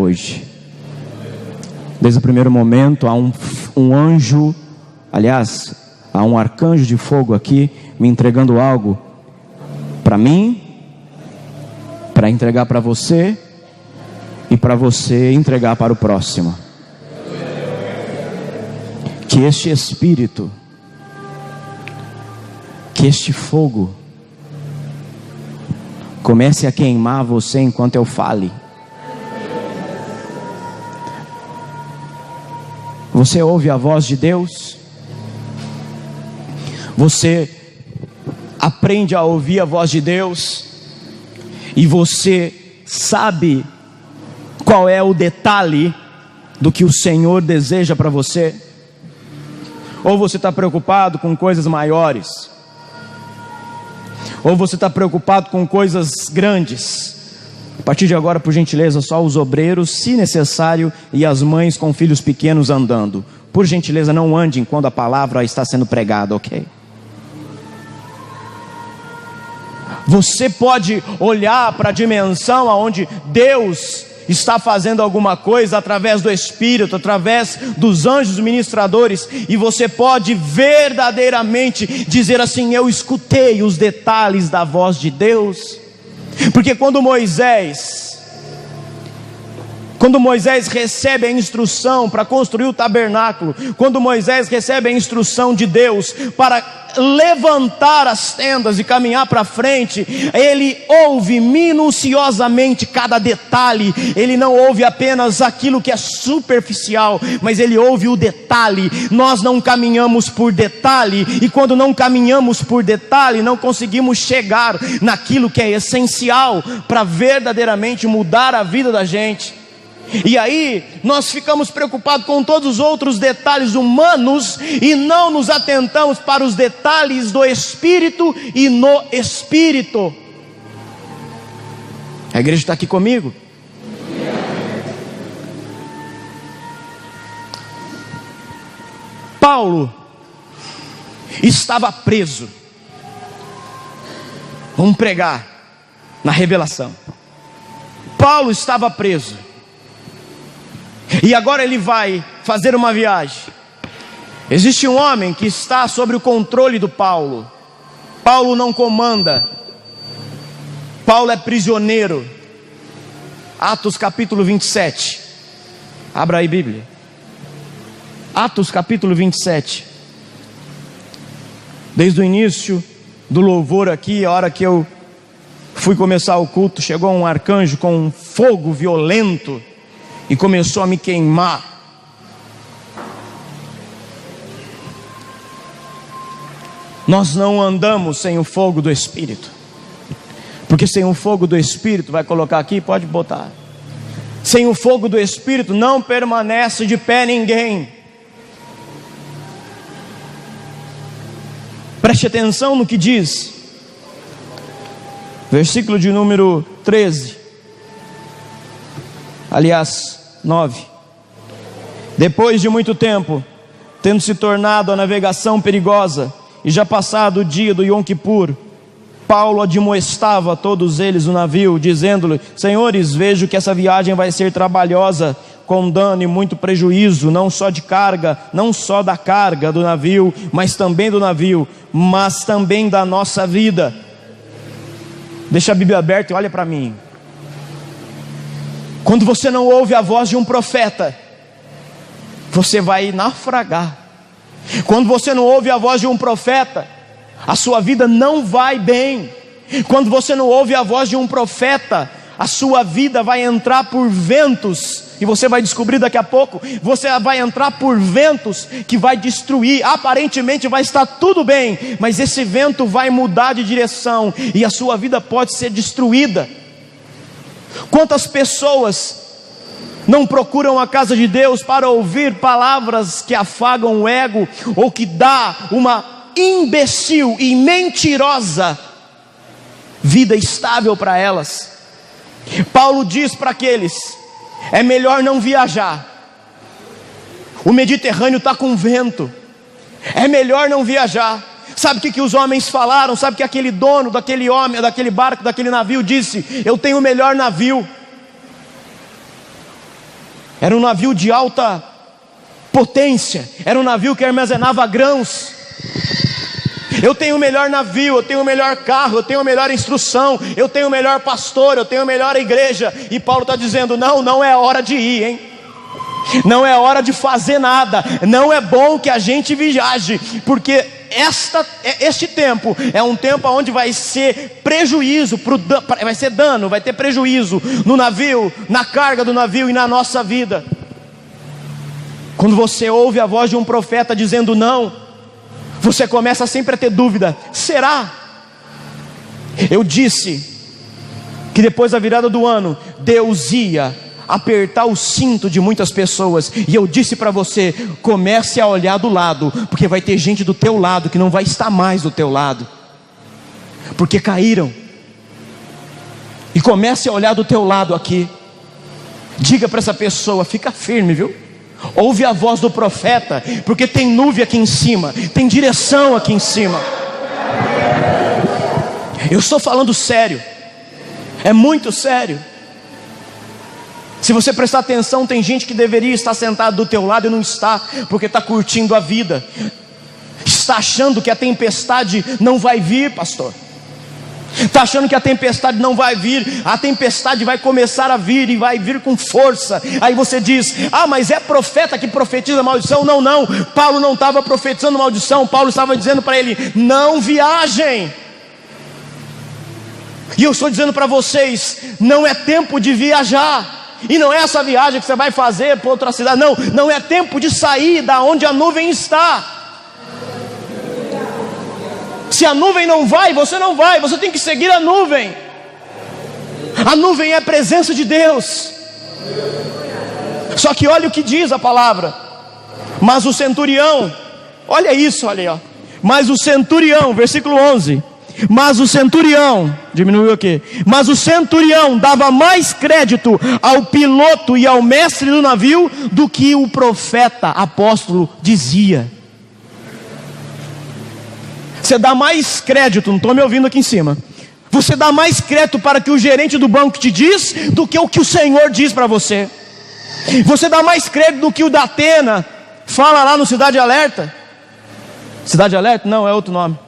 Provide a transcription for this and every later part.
hoje. Desde o primeiro momento, há um anjo, aliás, há um arcanjo de fogo aqui, me entregando algo para mim, para entregar para você, e para você entregar para o próximo. Que este Espírito, que este fogo, comece a queimar você enquanto eu fale. Você ouve a voz de Deus? Você aprende a ouvir a voz de Deus? E você sabe qual é o detalhe do que o Senhor deseja para você? Ou você está preocupado com coisas maiores? Ou você está preocupado com coisas grandes? A partir de agora, por gentileza, só os obreiros, se necessário, e as mães com filhos pequenos andando. Por gentileza, não andem quando a palavra está sendo pregada, ok? Você pode olhar para a dimensão onde Deus está fazendo alguma coisa através do Espírito, através dos anjos ministradores, e você pode verdadeiramente dizer assim: eu escutei os detalhes da voz de Deus. Porque quando Moisés recebe a instrução para construir o tabernáculo, quando Moisés recebe a instrução de Deus para levantar as tendas e caminhar para frente, ele ouve minuciosamente cada detalhe. Ele não ouve apenas aquilo que é superficial, mas ele ouve o detalhe. Nós não caminhamos por detalhe, e quando não caminhamos por detalhe, não conseguimos chegar naquilo que é essencial para verdadeiramente mudar a vida da gente. E aí nós ficamos preocupados com todos os outros detalhes humanos e não nos atentamos para os detalhes do Espírito e no Espírito. A igreja está aqui comigo? Paulo estava preso. Vamos pregar na revelação. Paulo estava preso. E agora ele vai fazer uma viagem. Existe um homem que está sob o controle do Paulo. Paulo não comanda. Paulo é prisioneiro. Atos capítulo 27. Abra aí a Bíblia. Atos capítulo 27. Desde o início do louvor aqui, a hora que eu fui começar o culto, chegou um arcanjo com um fogo violento e começou a me queimar. Nós não andamos sem o fogo do Espírito, porque sem o fogo do Espírito, vai colocar aqui, pode botar. Sem o fogo do Espírito não permanece de pé ninguém. Preste atenção no que diz, versículo de número 13. Aliás, 9. Depois de muito tempo, tendo se tornado a navegação perigosa, e já passado o dia do Yom Kippur, Paulo admoestava todos eles no navio, dizendo-lhe: senhores, vejo que essa viagem vai ser trabalhosa, com dano e muito prejuízo, não só de carga, não só da carga do navio, mas também do navio, mas também da nossa vida. Deixa a Bíblia aberta e olha para mim. Quando você não ouve a voz de um profeta, você vai naufragar. Quando você não ouve a voz de um profeta, a sua vida não vai bem. Quando você não ouve a voz de um profeta, a sua vida vai entrar por ventos, e você vai descobrir daqui a pouco, você vai entrar por ventos que vai destruir. Aparentemente vai estar tudo bem, mas esse vento vai mudar de direção, e a sua vida pode ser destruída. Quantas pessoas não procuram a casa de Deus para ouvir palavras que afagam o ego, ou que dá uma imbecil e mentirosa vida estável para elas? Paulo diz para aqueles: é melhor não viajar. O Mediterrâneo está com vento, é melhor não viajar. Sabe o que os homens falaram? Sabe o que aquele dono daquele homem, daquele barco, daquele navio disse? Eu tenho o melhor navio. Era um navio de alta potência, era um navio que armazenava grãos. Eu tenho o melhor navio, eu tenho o melhor carro, eu tenho a melhor instrução, eu tenho o melhor pastor, eu tenho a melhor igreja. E Paulo está dizendo: não é hora de ir, hein? Não é hora de fazer nada. Não é bom que a gente viaje, porque este tempo é um tempo onde vai ser prejuízo, vai ser dano, vai ter prejuízo no navio, na carga do navio e na nossa vida. Quando você ouve a voz de um profeta dizendo não, você começa sempre a ter dúvida: será? Eu disse que depois da virada do ano, Deus ia apertar o cinto de muitas pessoas, e eu disse para você: comece a olhar do lado, porque vai ter gente do teu lado que não vai estar mais do teu lado, porque caíram. E comece a olhar do teu lado aqui. Diga para essa pessoa: fica firme, viu? Ouve a voz do profeta, porque tem nuvem aqui em cima, tem direção aqui em cima. Eu estou falando sério, é muito sério. Se você prestar atenção, tem gente que deveria estar sentado do teu lado e não está, porque está curtindo a vida, está achando que a tempestade não vai vir, pastor. Está achando que a tempestade não vai vir. A tempestade vai começar a vir, e vai vir com força. Aí você diz: mas é profeta que profetiza maldição. Não, Paulo não estava profetizando maldição. Paulo estava dizendo para ele: não viajem. E eu estou dizendo para vocês: não é tempo de viajar. E não é essa viagem que você vai fazer para outra cidade. Não é tempo de sair da onde a nuvem está. Se a nuvem não vai, você não vai, você tem que seguir a nuvem. A nuvem é a presença de Deus. Só que olha o que diz a palavra: mas o centurião, olha isso, olha aí, ó. Mas o centurião, versículo 11: mas o centurião, diminuiu aqui, mas o centurião dava mais crédito ao piloto e ao mestre do navio do que o profeta apóstolo dizia. Você dá mais crédito, não estou me ouvindo aqui em cima, você dá mais crédito para que o gerente do banco te diz do que o Senhor diz para você. Você dá mais crédito do que o Datena fala lá no Cidade Alerta. Cidade Alerta? Não, é outro nome.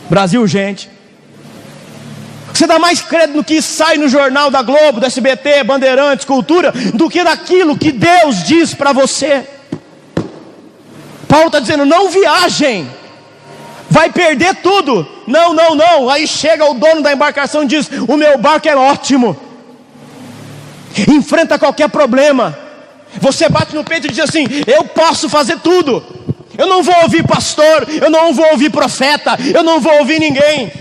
Brasil Urgente. Você dá mais crédito no que sai no jornal da Globo, do SBT, Bandeirantes, Cultura, do que daquilo que Deus diz para você. Paulo está dizendo: não viajem, vai perder tudo. Não. Aí chega o dono da embarcação e diz: o meu barco é ótimo, enfrenta qualquer problema. Você bate no peito e diz assim: eu posso fazer tudo, eu não vou ouvir pastor, eu não vou ouvir profeta, eu não vou ouvir ninguém.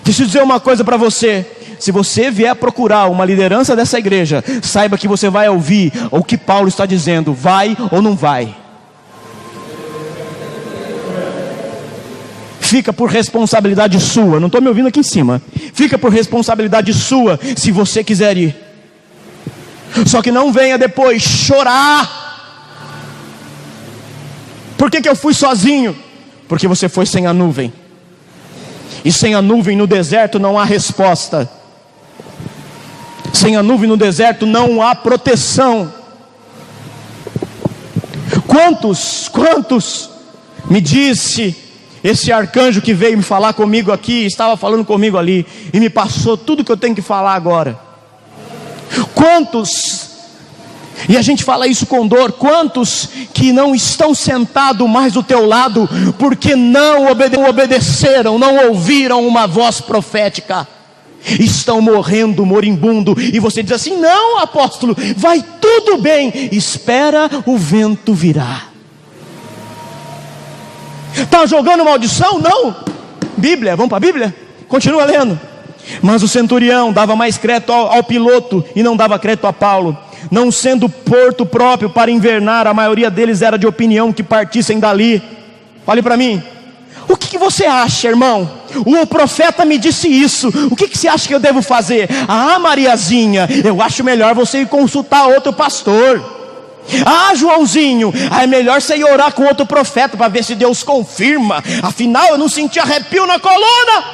Deixa eu dizer uma coisa para você: se você vier procurar uma liderança dessa igreja, saiba que você vai ouvir o que Paulo está dizendo: vai ou não vai. Fica por responsabilidade sua. Não estou me ouvindo aqui em cima. Fica por responsabilidade sua, se você quiser ir. Só que não venha depois chorar: por que eu fui sozinho? Porque você foi sem a nuvem. E sem a nuvem no deserto não há resposta. Sem a nuvem no deserto não há proteção. Quantos me disse esse arcanjo que veio me falar comigo aqui, estava falando comigo ali, e me passou tudo que eu tenho que falar agora. Quantos, e a gente fala isso com dor, quantos que não estão sentados mais do teu lado, porque não obedeceram, não ouviram uma voz profética, estão morrendo moribundo, e você diz assim: não, apóstolo, vai tudo bem, espera o vento virar. Está jogando maldição? Não. Bíblia, vamos para a Bíblia? Continua lendo. Mas o centurião dava mais crédito ao piloto e não dava crédito a Paulo. Não sendo porto próprio para invernar, a maioria deles era de opinião que partissem dali. Olhe para mim. O que você acha, irmão? O profeta me disse isso. O que você acha que eu devo fazer? Mariazinha, eu acho melhor você ir consultar outro pastor. Joãozinho, é melhor você ir orar com outro profeta para ver se Deus confirma. Afinal eu não senti arrepio na coluna.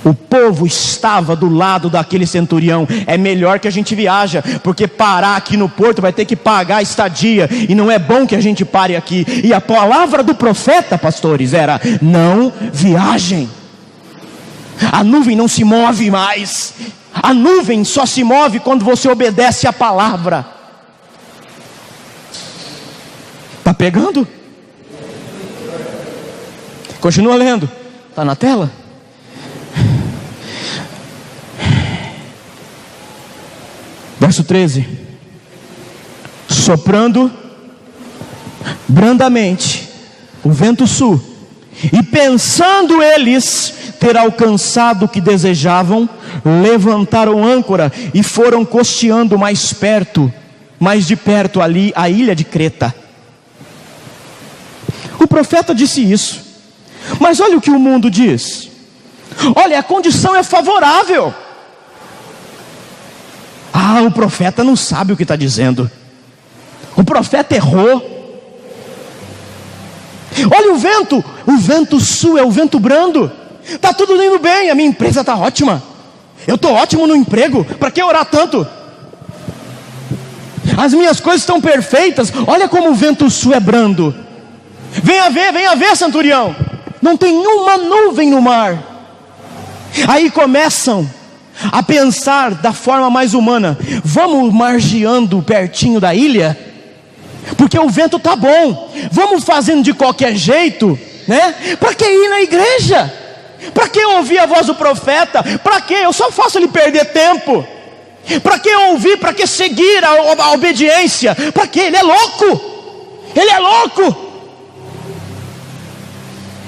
O povo estava do lado daquele centurião. É melhor que a gente viaja, porque parar aqui no porto vai ter que pagar a estadia, e não é bom que a gente pare aqui. E a palavra do profeta, pastores, era: não viajem. A nuvem não se move mais. A nuvem só se move quando você obedece a palavra. Está pegando? Continua lendo. Está na tela? Verso 13: soprando brandamente o vento sul, e pensando eles ter alcançado o que desejavam, levantaram âncora e foram costeando mais de perto ali a ilha de Creta. O profeta disse isso, mas olha o que o mundo diz. Olha, a condição é favorável. Ah, o profeta não sabe o que está dizendo. O profeta errou. Olha o vento sul é o vento brando. Está tudo indo bem, a minha empresa está ótima. Eu estou ótimo no emprego, para que orar tanto? As minhas coisas estão perfeitas. Olha como o vento sul é brando. Venha ver, centurião. Não tem uma nuvem no mar. Aí começam a pensar da forma mais humana: vamos margeando pertinho da ilha, porque o vento está bom. Vamos fazendo de qualquer jeito, né? Para que ir na igreja? Para que ouvir a voz do profeta? Para que? Eu só faço ele perder tempo. Para que ouvir? Para que seguir a obediência? Para que? Ele é louco. Ele é louco.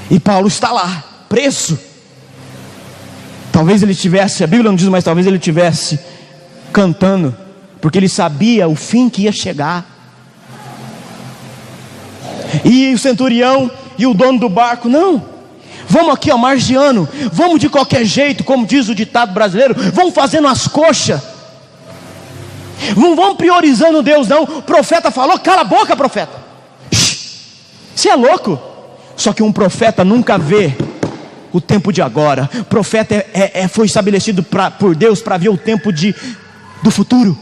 E Paulo está lá, preso. Talvez ele estivesse, a Bíblia não diz, mas talvez ele estivesse cantando, porque ele sabia o fim que ia chegar. E o centurião e o dono do barco: não, vamos aqui, margeando, vamos de qualquer jeito, como diz o ditado brasileiro, vamos fazendo as coxas, não vamos priorizando Deus não. O profeta falou: cala a boca, profeta. Você é louco? Só que um profeta nunca vê o tempo de agora. O profeta foi estabelecido por Deus para ver o tempo do futuro.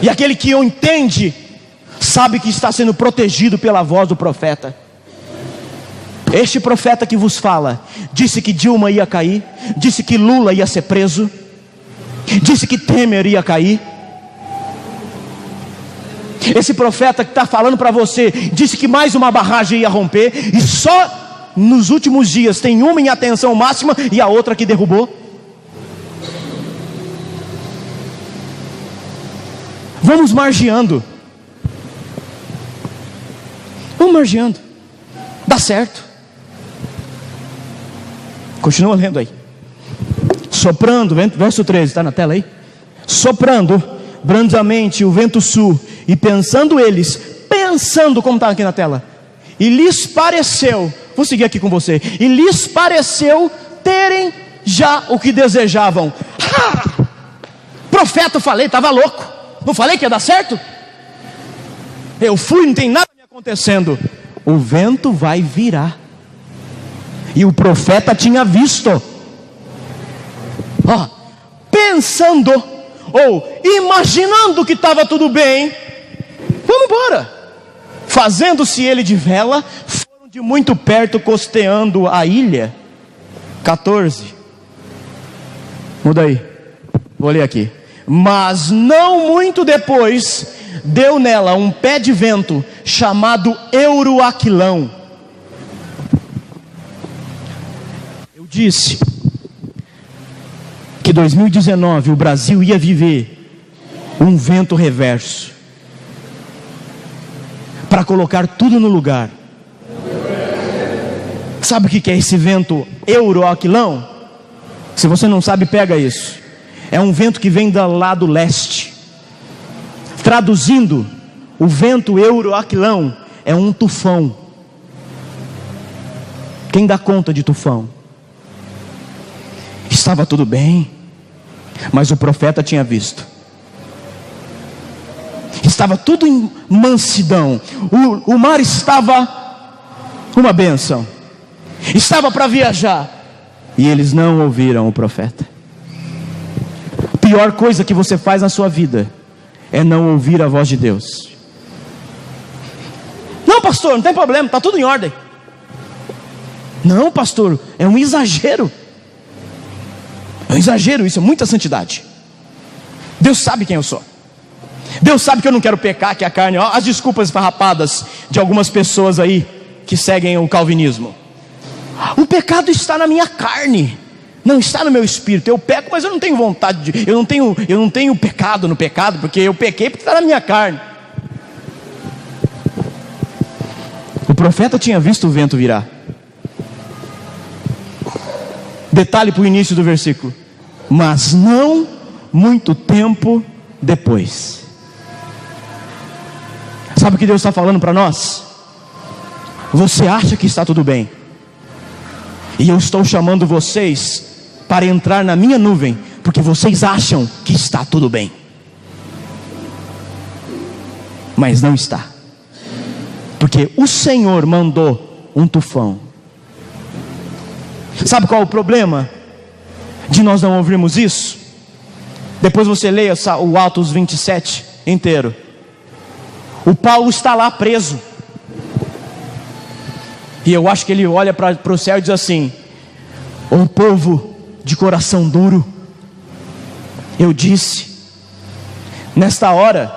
E aquele que o entende sabe que está sendo protegido pela voz do profeta. Este profeta que vos fala disse que Dilma ia cair, disse que Lula ia ser preso, disse que Temer ia cair. Esse profeta que está falando para você disse que mais uma barragem ia romper, e só nos últimos dias tem uma em atenção máxima e a outra que derrubou. Vamos margeando. Vamos margeando. Dá certo. Continua lendo aí. Soprando, verso 13, está na tela aí? Soprando brandamente o vento sul, e pensando como está aqui na tela, e lhes pareceu, vou seguir aqui com você, e lhes pareceu terem já o que desejavam. Profeta, eu falei, estava louco, não falei que ia dar certo? Eu fui, não tem nada me acontecendo. O vento vai virar, e o profeta tinha visto. Pensando ou imaginando que estava tudo bem, vamos embora. Fazendo-se ele de vela, foram de muito perto costeando a ilha. 14. Muda aí, vou ler aqui. Mas não muito depois, deu nela um pé de vento chamado Euroaquilão. Eu disse que 2019 o Brasil ia viver um vento reverso, para colocar tudo no lugar. Sabe o que é esse vento Euroaquilão? Se você não sabe, pega isso. É um vento que vem do lado leste. Traduzindo, o vento Euroaquilão é um tufão. Quem dá conta de tufão? Estava tudo bem, mas o profeta tinha visto. Estava tudo em mansidão. O mar estava uma bênção. Estava para viajar. e eles não ouviram o profeta. A pior coisa que você faz na sua vida é não ouvir a voz de Deus. Não, pastor, não tem problema, está tudo em ordem. Não, pastor, é um exagero. É um exagero, isso é muita santidade. Deus sabe quem eu sou. Deus sabe que eu não quero pecar, que a carne... Ó, as desculpas esfarrapadas de algumas pessoas aí que seguem o calvinismo. O pecado está na minha carne, não está no meu espírito. Eu peco, mas eu não tenho vontade de... Eu não tenho pecado no pecado, porque eu pequei porque está na minha carne. O profeta tinha visto o vento virar. Detalhe para o início do versículo: mas não muito tempo depois. Sabe o que Deus está falando para nós? Você acha que está tudo bem, e eu estou chamando vocês para entrar na minha nuvem, porque vocês acham que está tudo bem, mas não está. Porque o Senhor mandou um tufão. Sabe qual é o problema de nós não ouvirmos isso? Depois você leia o Atos 27 inteiro. O Paulo está lá preso, e eu acho que ele olha para o céu e diz assim: ô povo de coração duro, eu disse. Nesta hora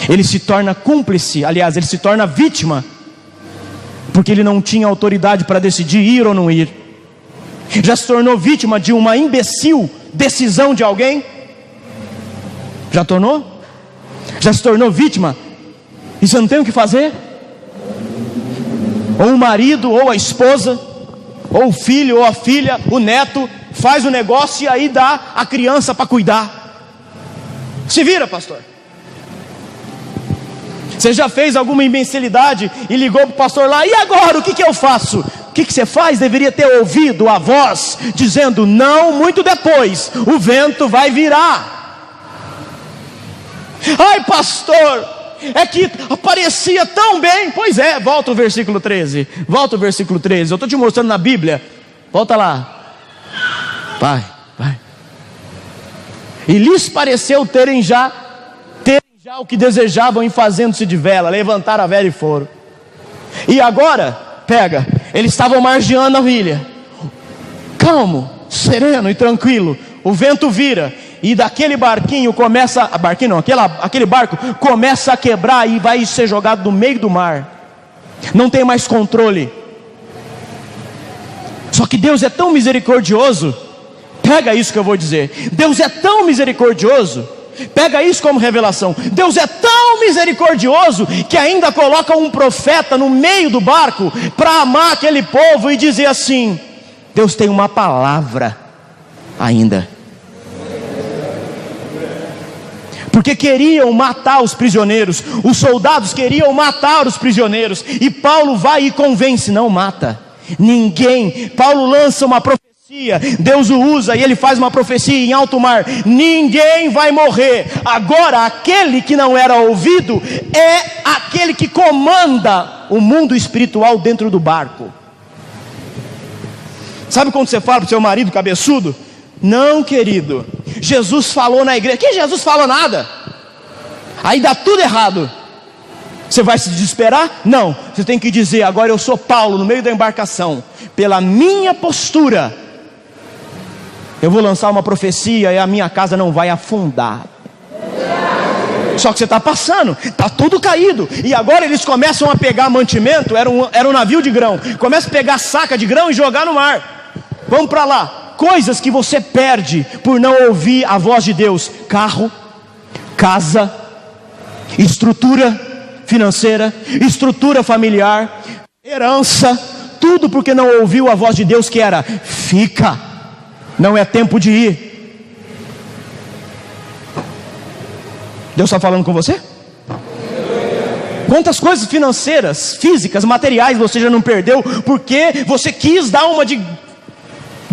ele se torna cúmplice, aliás, ele se torna vítima, porque ele não tinha autoridade para decidir ir ou não ir. Já se tornou vítima de uma imbecil decisão de alguém? Já tornou? Já se tornou vítima? E você não tem o que fazer? Ou o marido, ou a esposa, ou o filho, ou a filha, o neto faz o negócio e aí dá a criança para cuidar. Se vira, pastor. Você já fez alguma imbecilidade e ligou para o pastor lá: e agora, o que eu faço? O que você faz? Deveria ter ouvido a voz dizendo: não, muito depois, o vento vai virar. Ai, pastor, é que aparecia tão bem. Pois é, volta o versículo 13. Volta o versículo 13. Eu estou te mostrando na Bíblia. Volta lá. Vai. E lhes pareceu terem já o que desejavam, em fazendo-se de vela, levantaram a vela e foram. E agora, pega, eles estavam margeando a ilha, calmo, sereno e tranquilo. O vento vira, e daquele barquinho começa, aquele barco começa a quebrar e vai ser jogado no meio do mar. Não tem mais controle. Só que Deus é tão misericordioso. Pega isso que eu vou dizer. Deus é tão misericordioso. Pega isso como revelação. Deus é tão misericordioso que ainda coloca um profeta no meio do barco para amar aquele povo e dizer assim: Deus tem uma palavra ainda. Porque queriam matar os prisioneiros, os soldados queriam matar os prisioneiros, e Paulo vai e convence: não mata ninguém. Paulo lança uma profecia, Deus o usa e ele faz uma profecia em alto mar: ninguém vai morrer. Agora, aquele que não era ouvido é aquele que comanda o mundo espiritual dentro do barco. Sabe quando você fala para o seu marido cabeçudo: não, querido, Jesus falou na igreja. Que Jesus falou nada? Aí dá tudo errado. Você vai se desesperar? Não, você tem que dizer: agora eu sou Paulo no meio da embarcação, pela minha postura eu vou lançar uma profecia e a minha casa não vai afundar. Só que você está passando, está tudo caído, e agora eles começam a pegar mantimento. Era um navio de grão, começa a pegar saca de grão e jogar no mar. Vamos para lá. Coisas que você perde por não ouvir a voz de Deus: carro, casa, estrutura financeira, estrutura familiar, herança, tudo porque não ouviu a voz de Deus, que era: fica, não é tempo de ir. Deus está falando com você? Quantas coisas financeiras, físicas, materiais você já não perdeu porque você quis dar uma de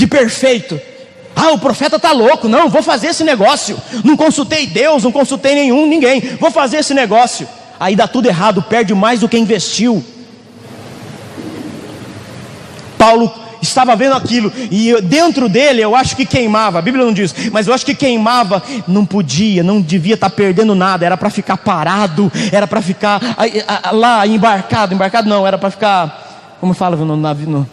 perfeito? Ah, o profeta está louco, não, vou fazer esse negócio. Não consultei Deus, não consultei ninguém, vou fazer esse negócio. Aí dá tudo errado, perde mais do que investiu. Paulo estava vendo aquilo, e dentro dele eu acho que queimava, a Bíblia não diz, mas eu acho que queimava, não podia, não devia estar perdendo nada, era para ficar parado, era para ficar lá embarcado não, era para ficar, como fala no navio,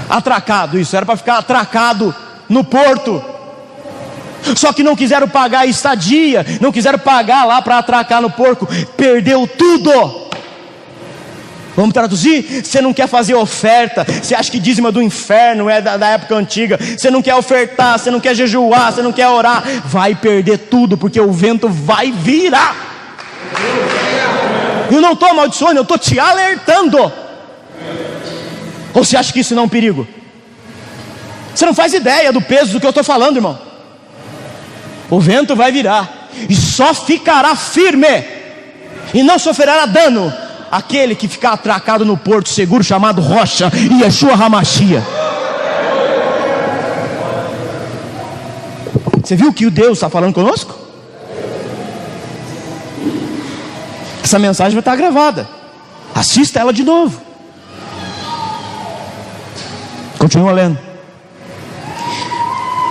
atracado, isso, era para ficar atracado no porto. Só que não quiseram pagar a estadia, não quiseram pagar lá para atracar no porto, perdeu tudo. Vamos traduzir? Você não quer fazer oferta, você acha que dízimo do inferno é da época antiga, você não quer ofertar, você não quer jejuar, você não quer orar, vai perder tudo, porque o vento vai virar. Eu não estou amaldiçoando, eu estou te alertando. Ou você acha que isso não é um perigo? Você não faz ideia do peso do que eu estou falando, irmão. O vento vai virar, e só ficará firme, e não sofrerá dano aquele que ficar atracado no porto seguro chamado Rocha e Yeshua HaMashiach. Você viu que o Deus está falando conosco? Essa mensagem vai estar gravada, assista ela de novo. Continua lendo.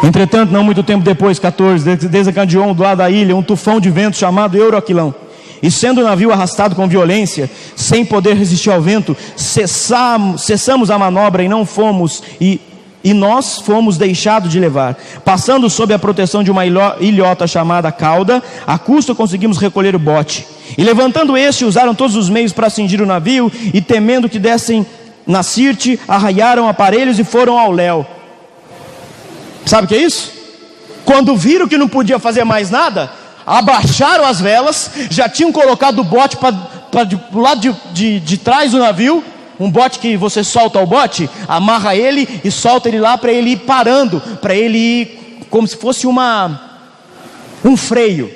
Entretanto, não muito tempo depois, 14, desencadeou do lado da ilha um tufão de vento chamado Euroquilão. E sendo o navio arrastado com violência, sem poder resistir ao vento, cessamos a manobra e nós fomos deixados de levar. Passando sob a proteção de uma ilhota chamada Cauda, a custo conseguimos recolher o bote. E levantando este, usaram todos os meios para cingir o navio, e temendo que dessem na Sirte, arraiaram aparelhos e foram ao léu. Sabe o que é isso? Quando viram que não podia fazer mais nada, abaixaram as velas, já tinham colocado o bote para o lado de trás do navio, um bote que você solta o bote, amarra ele e solta ele lá para ele ir parando, para ele ir como se fosse um freio.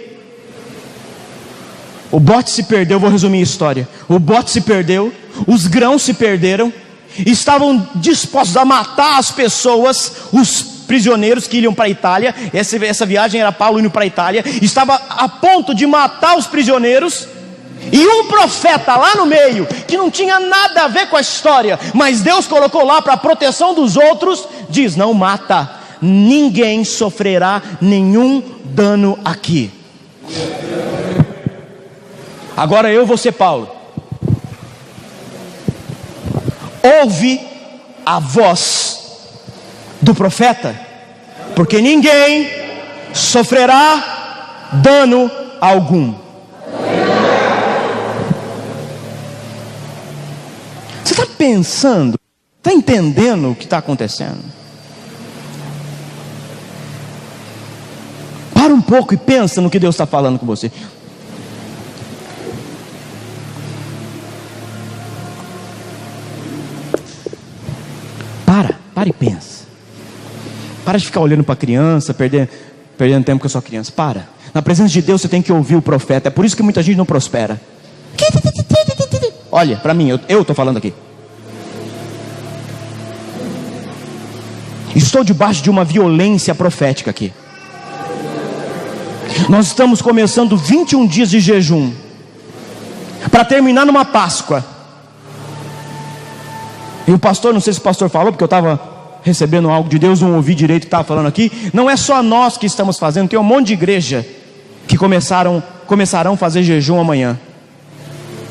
O bote se perdeu, vou resumir a história. O bote se perdeu, os grãos se perderam, estavam dispostos a matar as pessoas, os prisioneiros que iriam para a Itália. Essa viagem era Paulo indo para a Itália, estava a ponto de matar os prisioneiros, e um profeta lá no meio, que não tinha nada a ver com a história, mas Deus colocou lá para a proteção dos outros, diz: não mata, ninguém sofrerá nenhum dano aqui. Agora eu vou ser Paulo. Ouve a voz do profeta, porque ninguém sofrerá dano algum. Você está pensando, está entendendo o que está acontecendo? Para um pouco e pensa no que Deus está falando com você. Para e pensa. Para de ficar olhando para a criança, perdendo tempo com a sua criança. Para. Na presença de Deus você tem que ouvir o profeta. É por isso que muita gente não prospera. Olha, para mim, eu estou falando aqui. Estou debaixo de uma violência profética aqui. Nós estamos começando 21 dias de jejum, para terminar numa Páscoa. E o pastor, não sei se o pastor falou, porque eu estava recebendo algo de Deus, não ouvi direito o que estava falando aqui. Não é só nós que estamos fazendo, tem um monte de igreja que começarão a fazer jejum amanhã.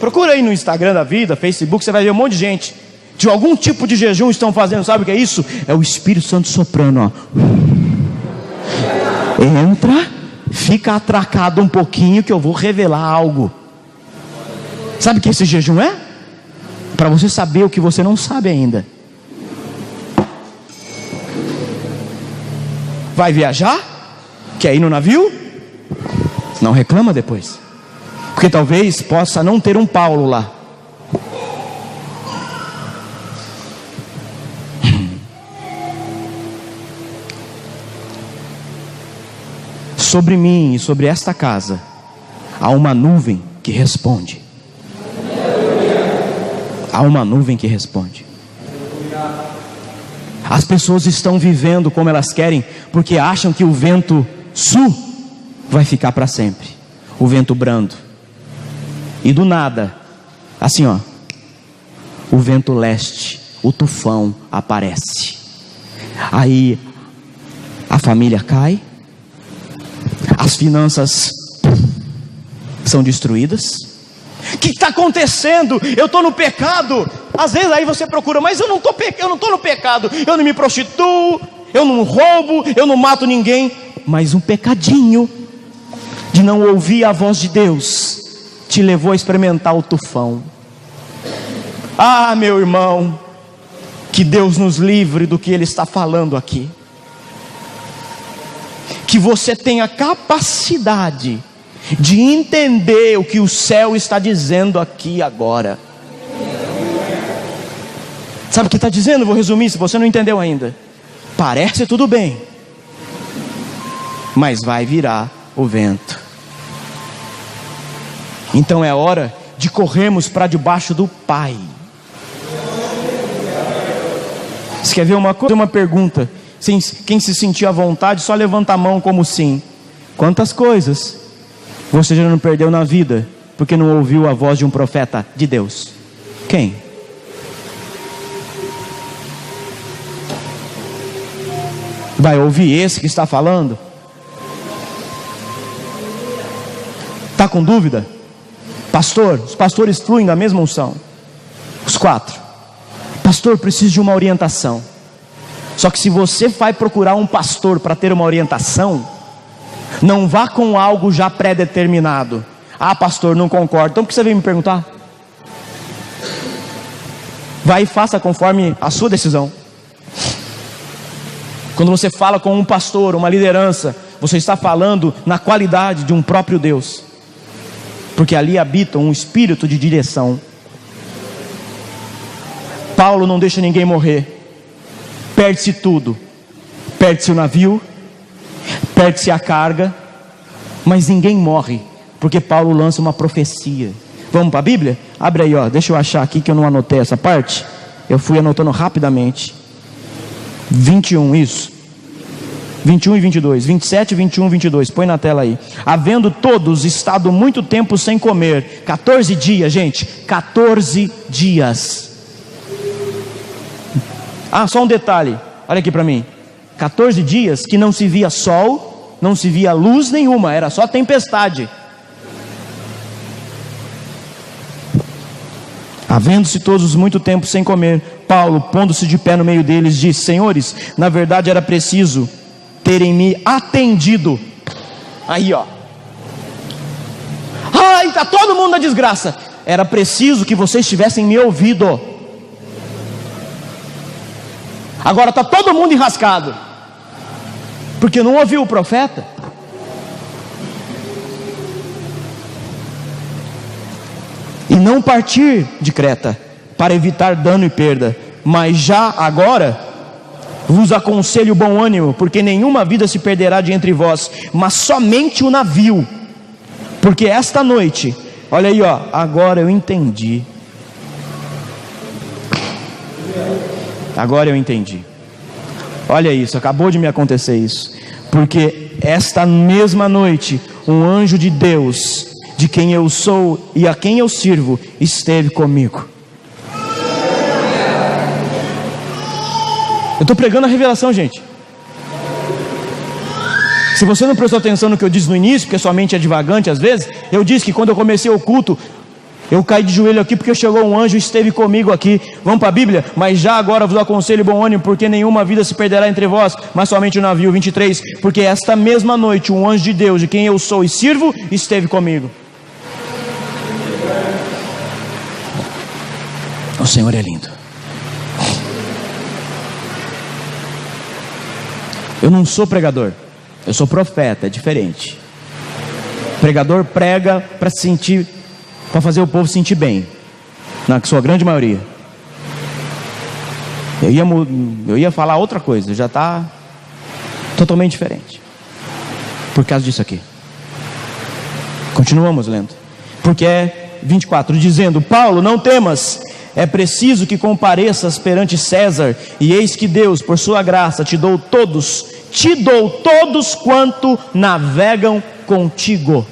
Procura aí no Instagram da vida, Facebook, você vai ver um monte de gente de algum tipo de jejum estão fazendo. Sabe o que é isso? É o Espírito Santo soprando, ó. Entra, fica atracado um pouquinho que eu vou revelar algo. Sabe o que esse jejum é? Para você saber o que você não sabe ainda. Vai viajar? Quer ir no navio? Não reclama depois, porque talvez possa não ter um Paulo lá. Sobre mim e sobre esta casa há uma nuvem que responde. Há uma nuvem que responde. As pessoas estão vivendo como elas querem, porque acham que o vento sul vai ficar para sempre, o vento brando. E do nada, assim ó, o vento leste, o tufão aparece. Aí a família cai, as finanças são destruídas. O que está acontecendo? Eu estou no pecado. Às vezes aí você procura, mas eu não estou no pecado, eu não me prostituo, eu não roubo, eu não mato ninguém. Mas um pecadinho de não ouvir a voz de Deus te levou a experimentar o tufão. Ah, meu irmão, que Deus nos livre do que Ele está falando aqui. Que você tenha capacidade de entender o que o céu está dizendo aqui agora. Sabe o que está dizendo? Vou resumir, se você não entendeu ainda. Parece tudo bem, mas vai virar o vento. Então é hora de corrermos para debaixo do Pai. Você quer ver uma coisa? Uma pergunta. Quem se sentir à vontade, só levanta a mão como sim. Quantas coisas você já não perdeu na vida porque não ouviu a voz de um profeta de Deus? Quem? Vai ouvir esse que está falando? Está com dúvida? Pastor, os pastores fluem da mesma unção. Os 4. Pastor, preciso de uma orientação. Só que se você vai procurar um pastor para ter uma orientação, não vá com algo já pré-determinado. Ah, pastor, não concordo. Então por que você veio me perguntar? Vai e faça conforme a sua decisão. Quando você fala com um pastor, uma liderança, você está falando na qualidade de um próprio Deus, porque ali habita um espírito de direção. Paulo não deixa ninguém morrer. Perde-se tudo. Perde-se o navio, perde-se a carga, mas ninguém morre, porque Paulo lança uma profecia. Vamos para a Bíblia? Abre aí, ó. Deixa eu achar aqui que eu não anotei essa parte. Eu fui anotando rapidamente. 21, isso. 21 e 22, 27, 21, 22, põe na tela aí. Havendo todos estado muito tempo sem comer, 14 dias, gente, 14 dias. Ah, só um detalhe, olha aqui para mim. 14 dias que não se via sol, não se via luz nenhuma, era só tempestade. Havendo-se todos muito tempo sem comer, Paulo, pondo-se de pé no meio deles, disse: Senhores, na verdade era preciso terem me atendido. Aí, ó. Ai, está todo mundo na desgraça. Era preciso que vocês tivessem me ouvido. Agora está todo mundo enrascado, porque não ouviu o profeta. E não partir de Creta, para evitar dano e perda. Mas já agora vos aconselho bom ânimo, porque nenhuma vida se perderá de entre vós, mas somente o navio. Porque esta noite, olha aí, ó, agora eu entendi. Agora eu entendi. Olha isso, acabou de me acontecer isso. Porque esta mesma noite, um anjo de Deus, de quem eu sou e a quem eu sirvo, esteve comigo. Eu estou pregando a revelação, gente. Se você não prestou atenção no que eu disse no início, porque sua mente é divagante às vezes, eu disse que quando eu comecei o culto, eu caí de joelho aqui porque chegou um anjo e esteve comigo aqui. Vamos para a Bíblia? Mas já agora vos aconselho bom ânimo, porque nenhuma vida se perderá entre vós, mas somente o navio. 23, porque esta mesma noite um anjo de Deus, de quem eu sou e sirvo, esteve comigo. O Senhor é lindo. Eu não sou pregador, eu sou profeta, é diferente. Pregador prega para sentir, para fazer o povo sentir bem, na sua grande maioria. Eu ia falar outra coisa, já está totalmente diferente, por causa disso aqui. Continuamos lendo, porque é 24, dizendo: Paulo, não temas, é preciso que compareças perante César, e eis que Deus, por sua graça, te dou todos quanto navegam contigo.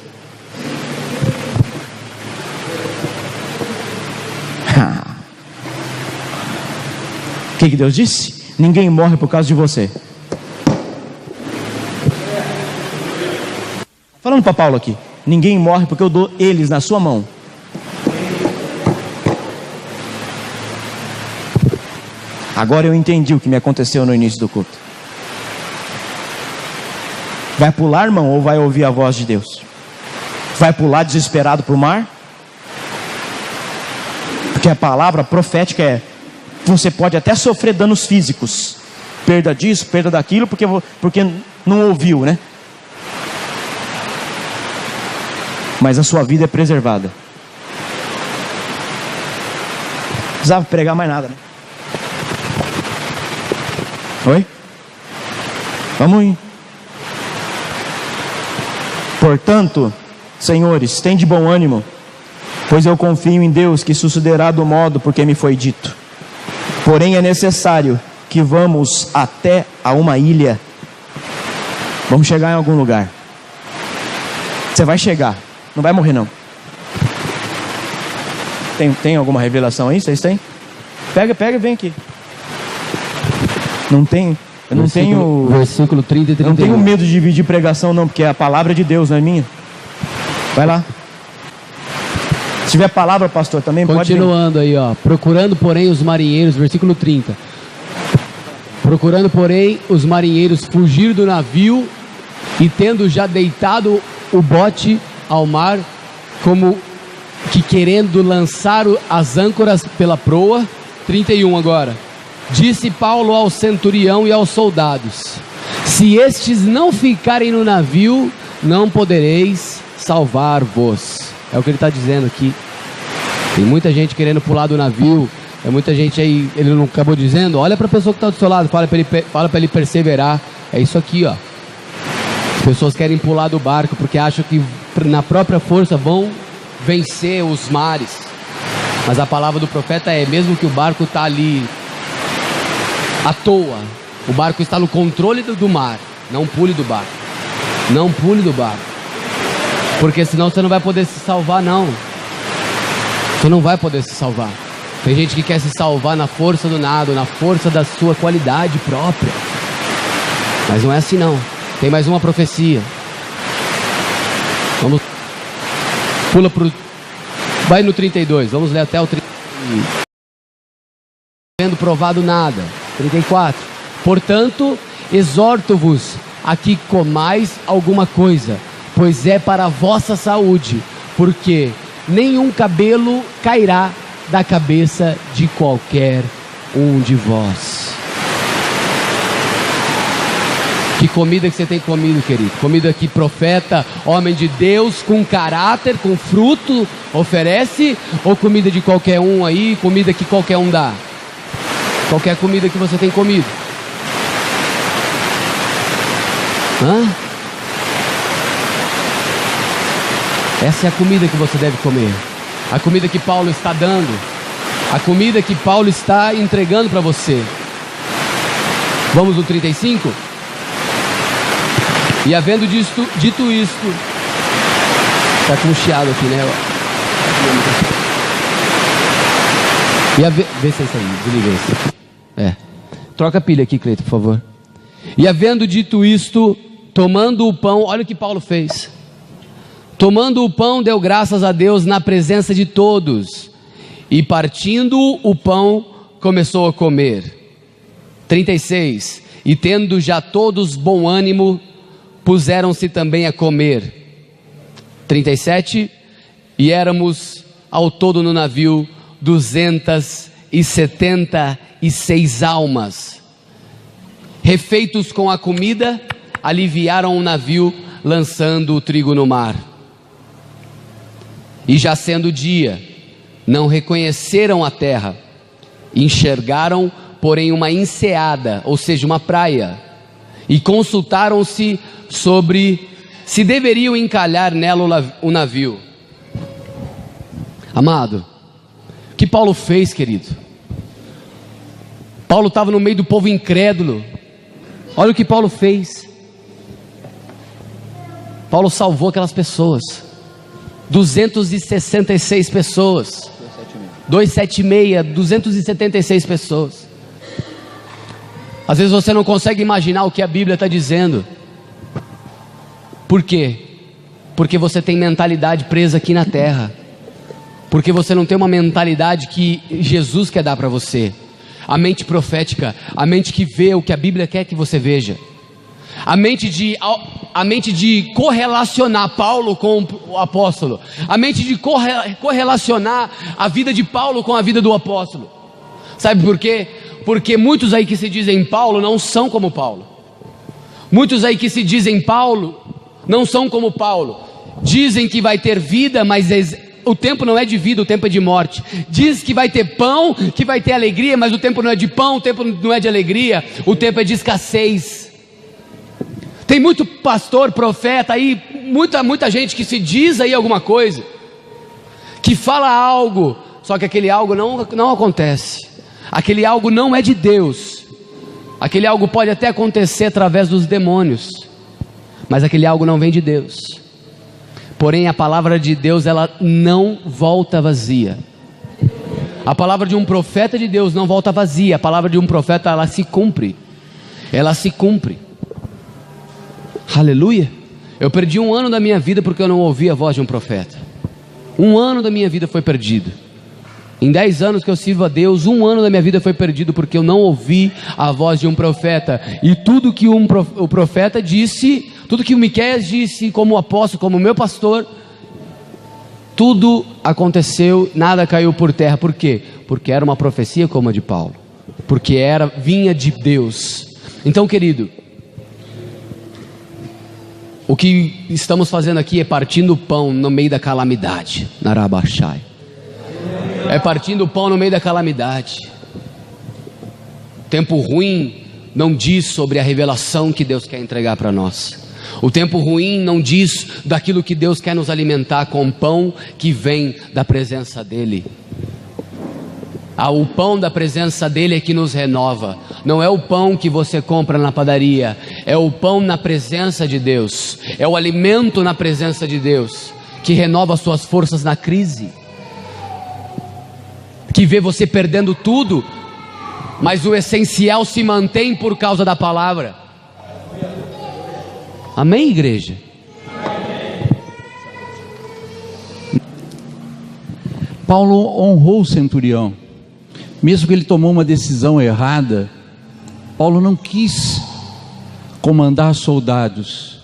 O que Deus disse? Ninguém morre por causa de você. Falando para Paulo aqui, ninguém morre porque eu dou eles na sua mão. Agora eu entendi o que me aconteceu no início do culto. Vai pular, irmão, ou vai ouvir a voz de Deus? Vai pular desesperado para o mar? Porque a palavra profética é: você pode até sofrer danos físicos, perda disso, perda daquilo, porque não ouviu, né? Mas a sua vida é preservada. Não precisava pregar mais nada, né? Oi? Vamos ir. Portanto, senhores, tende bom ânimo, pois eu confio em Deus que sucederá do modo porque me foi dito. Porém é necessário que vamos até a uma ilha. Vamos chegar em algum lugar. Você vai chegar, não vai morrer não. Tem alguma revelação aí? Vocês têm? Pega e vem aqui. Não tem, eu não tenho. Versículo 30 e 31. Eu não tenho medo de dividir pregação, não, porque a palavra é de Deus, não é minha. Vai lá. Se tiver palavra, pastor, também pode. Continuando aí, ó. Procurando, porém, os marinheiros, versículo 30. Procurando, porém, os marinheiros fugir do navio e tendo já deitado o bote ao mar, como que querendo lançar as âncoras pela proa. 31 agora. Disse Paulo ao centurião e aos soldados: se estes não ficarem no navio, não podereis salvar-vos. É o que ele está dizendo aqui. Tem muita gente querendo pular do navio. É muita gente aí. Ele não acabou dizendo? Olha para a pessoa que está do seu lado. Fala para ele perseverar. É isso aqui, ó. As pessoas querem pular do barco porque acham que na própria força vão vencer os mares. Mas a palavra do profeta é: mesmo que o barco está ali à toa, o barco está no controle do mar, não pule do barco. Não pule do barco, porque senão você não vai poder se salvar, não. Você não vai poder se salvar. Tem gente que quer se salvar na força do nado, na força da sua qualidade própria. Mas não é assim não. Tem mais uma profecia. Vamos. Pula pro. Vai no 32, vamos ler até o 30. Tendo provado nada. 34. Portanto, exorto-vos a que comais alguma coisa, pois é para a vossa saúde, porque nenhum cabelo cairá da cabeça de qualquer um de vós. Que comida que você tem comido, querido? Comida que profeta, homem de Deus, com caráter, com fruto, oferece? Ou comida de qualquer um aí, comida que qualquer um dá? Qualquer comida que você tem comido. Hã? Essa é a comida que você deve comer. A comida que Paulo está dando. A comida que Paulo está entregando para você. Vamos no 35? E havendo dito isto, está com um chiado aqui, né? Vê se é isso aí, desliga isso. Troca a pilha aqui, Cleito, por favor. E havendo dito isto, tomando o pão, olha o que Paulo fez. Tomando o pão, deu graças a Deus na presença de todos. E partindo o pão, começou a comer. 36. E tendo já todos bom ânimo, puseram-se também a comer. 37. E éramos ao todo no navio 276 almas. Refeitos com a comida, aliviaram o navio, lançando o trigo no mar. E já sendo dia, não reconheceram a terra. Enxergaram, porém, uma enseada, ou seja, uma praia. E consultaram-se sobre se deveriam encalhar nela o navio. Amado, o que Paulo fez, querido? Paulo estava no meio do povo incrédulo. Olha o que Paulo fez. Paulo salvou aquelas pessoas. 266 pessoas. 276, 276 pessoas. Às vezes você não consegue imaginar o que a Bíblia está dizendo. Por quê? Porque você tem mentalidade presa aqui na terra. Porque você não tem uma mentalidade que Jesus quer dar para você. A mente profética, a mente que vê o que a Bíblia quer que você veja. A mente de correlacionar Paulo com o apóstolo. A mente de correlacionar a vida de Paulo com a vida do apóstolo. Sabe por quê? Porque muitos aí que se dizem Paulo não são como Paulo. Muitos aí que se dizem Paulo não são como Paulo. Dizem que vai ter vida, mas o tempo não é de vida, o tempo é de morte. Diz que vai ter pão, que vai ter alegria, mas o tempo não é de pão, o tempo não é de alegria, o tempo é de escassez. Tem muito pastor, profeta aí, muita gente que se diz aí alguma coisa, que fala algo, só que aquele algo não acontece. Aquele algo não é de Deus. Aquele algo pode até acontecer através dos demônios, mas aquele algo não vem de Deus. Porém a palavra de Deus, ela não volta vazia. A palavra de um profeta de Deus não volta vazia. A palavra de um profeta, ela se cumpre. Ela se cumpre. Aleluia. Eu perdi 1 ano da minha vida porque eu não ouvi a voz de um profeta. 1 ano da minha vida foi perdido. Em 10 anos que eu sirvo a Deus, 1 ano da minha vida foi perdido porque eu não ouvi a voz de um profeta. E tudo que o profeta disse, tudo que o Miqueias disse como apóstolo, como meu pastor, tudo aconteceu, nada caiu por terra. Por quê? Porque era uma profecia como a de Paulo. Porque vinha de Deus. Então, querido, o que estamos fazendo aqui é partindo o pão no meio da calamidade. Narabashai. É partindo o pão no meio da calamidade. Tempo ruim não diz sobre a revelação que Deus quer entregar para nós. O tempo ruim não diz daquilo que Deus quer nos alimentar com pão que vem da presença dEle. O pão da presença dEle é que nos renova. Não é o pão que você compra na padaria. É o pão na presença de Deus. É o alimento na presença de Deus que renova as suas forças na crise, que vê você perdendo tudo, mas o essencial se mantém por causa da palavra. Amém, igreja? Paulo honrou o centurião. Mesmo que ele tomou uma decisão errada, Paulo não quis comandar soldados.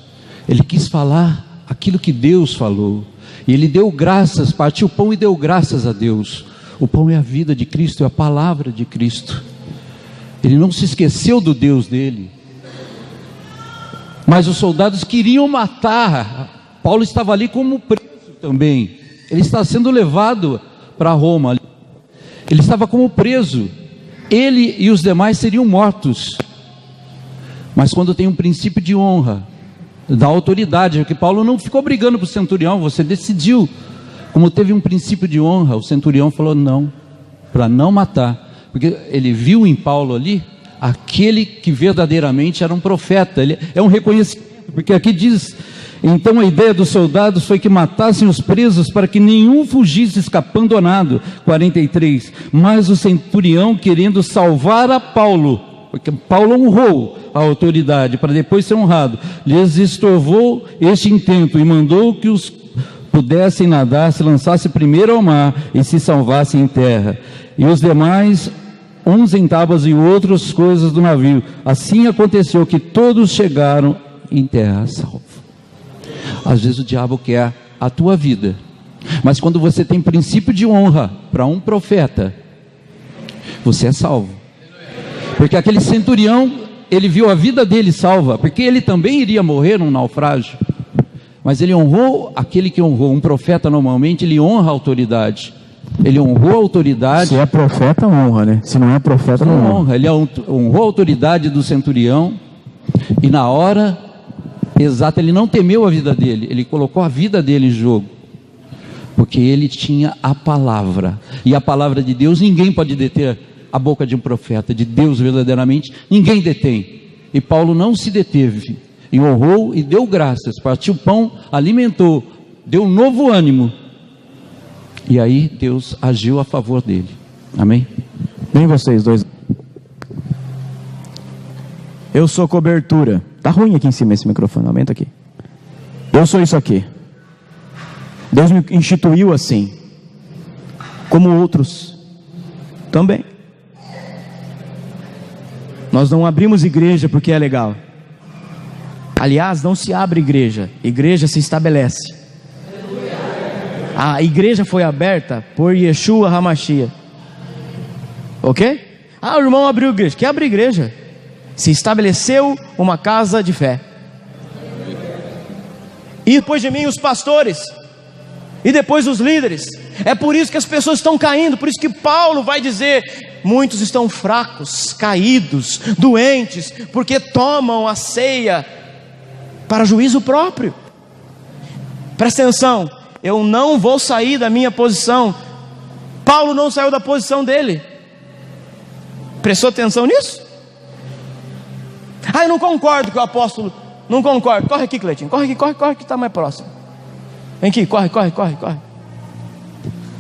Ele quis falar aquilo que Deus falou. E ele deu graças, partiu o pão e deu graças a Deus. O pão é a vida de Cristo, é a palavra de Cristo. Ele não se esqueceu do Deus dele. Mas os soldados queriam matar. Paulo estava ali como preso também. Ele está sendo levado para Roma. Ele estava como preso. Ele e os demais seriam mortos. Mas quando tem um princípio de honra, da autoridade, porque Paulo não ficou brigando para o centurião, você decidiu. Como teve um princípio de honra, o centurião falou não, para não matar, porque ele viu em Paulo ali, aquele que verdadeiramente era um profeta. Ele é um reconhecimento, porque aqui diz, então a ideia dos soldados foi que matassem os presos, para que nenhum fugisse escapando a nada. 43, mas o centurião, querendo salvar a Paulo, porque Paulo honrou a autoridade, para depois ser honrado, lhes estorvou este intento, e mandou que os pudessem nadar, se lançassem primeiro ao mar, e se salvassem em terra, e os demais, uns em tábuas e outros coisas do navio. Assim aconteceu que todos chegaram em terra salvo. Às vezes o diabo quer a tua vida, mas quando você tem princípio de honra para um profeta, você é salvo. Porque aquele centurião, ele viu a vida dele salva, porque ele também iria morrer num naufrágio, mas ele honrou aquele que honrou. Um profeta normalmente ele honra a autoridade. Ele honrou a autoridade. Se é profeta, honra, né? Se não é profeta, não honra. Ele honrou a autoridade do centurião, e na hora exata ele não temeu a vida dele, ele colocou a vida dele em jogo, porque ele tinha a palavra, e a palavra de Deus ninguém pode deter. A boca de um profeta, de Deus verdadeiramente, ninguém detém. E Paulo não se deteve, e honrou e deu graças, partiu o pão, alimentou, deu um novo ânimo, e aí Deus agiu a favor dele. Amém? Vem vocês dois. Eu sou cobertura. Tá ruim aqui em cima esse microfone, aumenta aqui. Eu sou isso aqui. Deus me instituiu assim, como outros também. Nós não abrimos igreja porque é legal. Aliás, não se abre igreja, igreja se estabelece. A igreja foi aberta por Yeshua HaMashiach. Ok? O irmão abriu igreja. Quer abrir igreja? Se estabeleceu uma casa de fé. E depois de mim os pastores. E depois os líderes. É por isso que as pessoas estão caindo. Por isso que Paulo vai dizer: muitos estão fracos, caídos, doentes, porque tomam a ceia para juízo próprio. Presta atenção, eu não vou sair da minha posição. Paulo não saiu da posição dele. Prestou atenção nisso? Eu não concordo com o apóstolo. Não concordo. Corre aqui, Cleitinho. Corre que está mais próximo. Vem aqui, corre.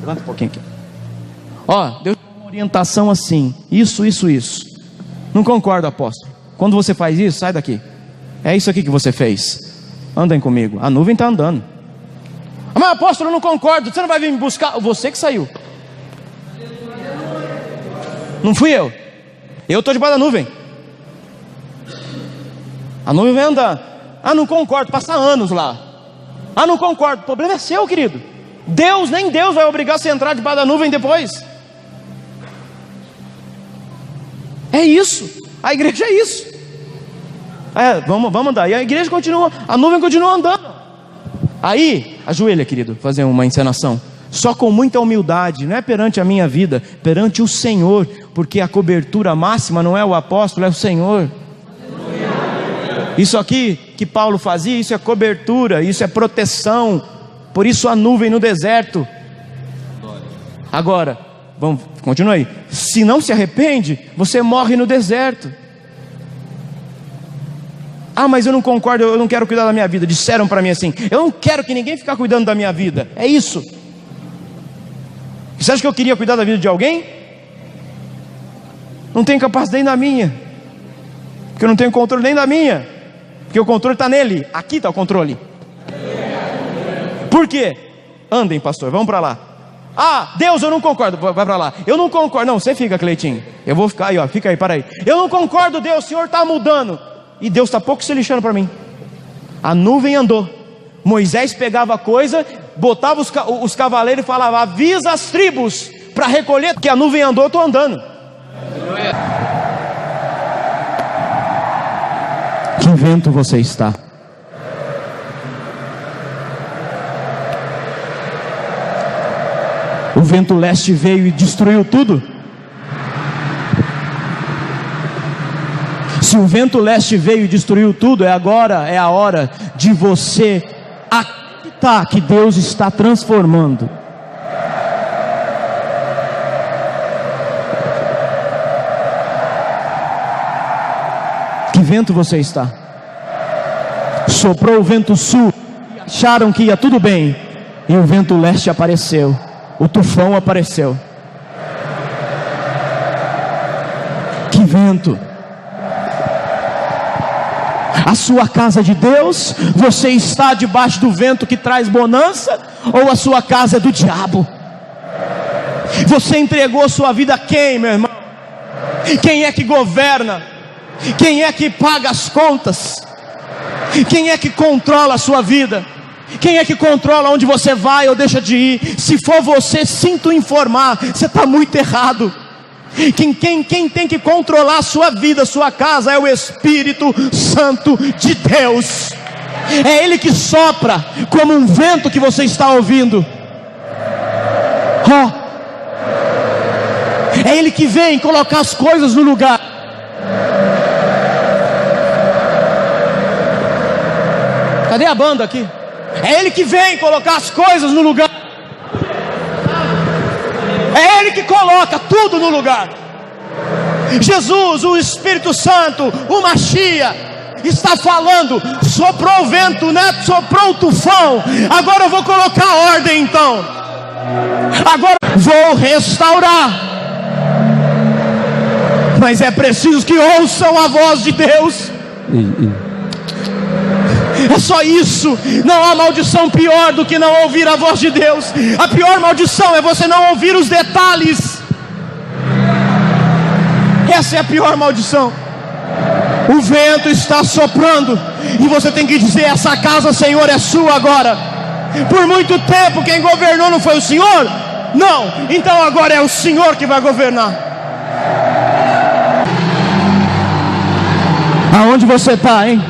Levanta um pouquinho aqui. Deus deu uma orientação assim. Isso. Não concordo, apóstolo. Quando você faz isso, sai daqui. É isso aqui que você fez. Andem comigo. A nuvem está andando. Mas apóstolo, eu não concordo. Você não vai vir me buscar. Você que saiu. Não fui eu. Eu estou debaixo da nuvem. A nuvem vai andando. Não concordo. Passa anos lá. Não concordo. O problema é seu, querido. Nem Deus vai obrigar você a entrar debaixo da nuvem depois. É isso. A igreja é isso. Vamos andar. E a igreja continua, a nuvem continua andando. Aí, ajoelha, querido, fazer uma encenação. Só com muita humildade, não é perante a minha vida, perante o Senhor, porque a cobertura máxima não é o apóstolo, é o Senhor. Isso aqui que Paulo fazia, isso é cobertura, isso é proteção. Por isso a nuvem no deserto. Agora, vamos, continua aí. Se não se arrepende, você morre no deserto. Mas eu não concordo, eu não quero cuidar da minha vida. Disseram para mim assim: eu não quero que ninguém fique cuidando da minha vida. É isso. Você acha que eu queria cuidar da vida de alguém? Não tenho capacidade nem da minha, porque eu não tenho controle nem da minha, porque o controle está nele. Aqui está o controle. Por quê? Andem, pastor, vamos para lá. Deus, eu não concordo. Vai para lá. Eu não concordo. Não, você fica, Cleitinho. Eu vou ficar aí, fica aí, para aí. Eu não concordo, Deus, o Senhor está mudando. E Deus está pouco se lixando para mim. A nuvem andou. Moisés pegava a coisa, botava os cavaleiros e falava: avisa as tribos para recolher, porque a nuvem andou, eu estou andando. Que vento você está? O vento leste veio e destruiu tudo? Se o vento leste veio e destruiu tudo, é a hora de você acreditar que Deus está transformando. Que vento você está? Soprou o vento sul, acharam que ia tudo bem, e o vento leste apareceu, o tufão apareceu. Que vento! A sua casa de Deus, você está debaixo do vento que traz bonança, ou a sua casa é do diabo? Você entregou sua vida a quem, meu irmão? Quem é que governa? Quem é que paga as contas? Quem é que controla a sua vida? Quem é que controla onde você vai ou deixa de ir? Se for você, sinto informar, você está muito errado. Quem tem que controlar a sua vida, a sua casa, é o Espírito Santo de Deus. É Ele que sopra como um vento que você está ouvindo. É Ele que vem colocar as coisas no lugar. Cadê a banda aqui? É Ele que vem colocar as coisas no lugar. É Ele que coloca tudo no lugar. Jesus, o Espírito Santo, o Mashiach, está falando. Soprou o vento, né? Soprou o tufão. Agora eu vou colocar ordem então. Agora vou restaurar. mas é preciso que ouçam a voz de Deus. É só isso. Não há maldição pior do que não ouvir a voz de Deus. A pior maldição é você não ouvir os detalhes. Essa é a pior maldição. O vento está soprando e você tem que dizer: essa casa, Senhor, é sua agora. Por muito tempo quem governou não foi o Senhor? Não, então agora é o Senhor que vai governar. Aonde você está, hein?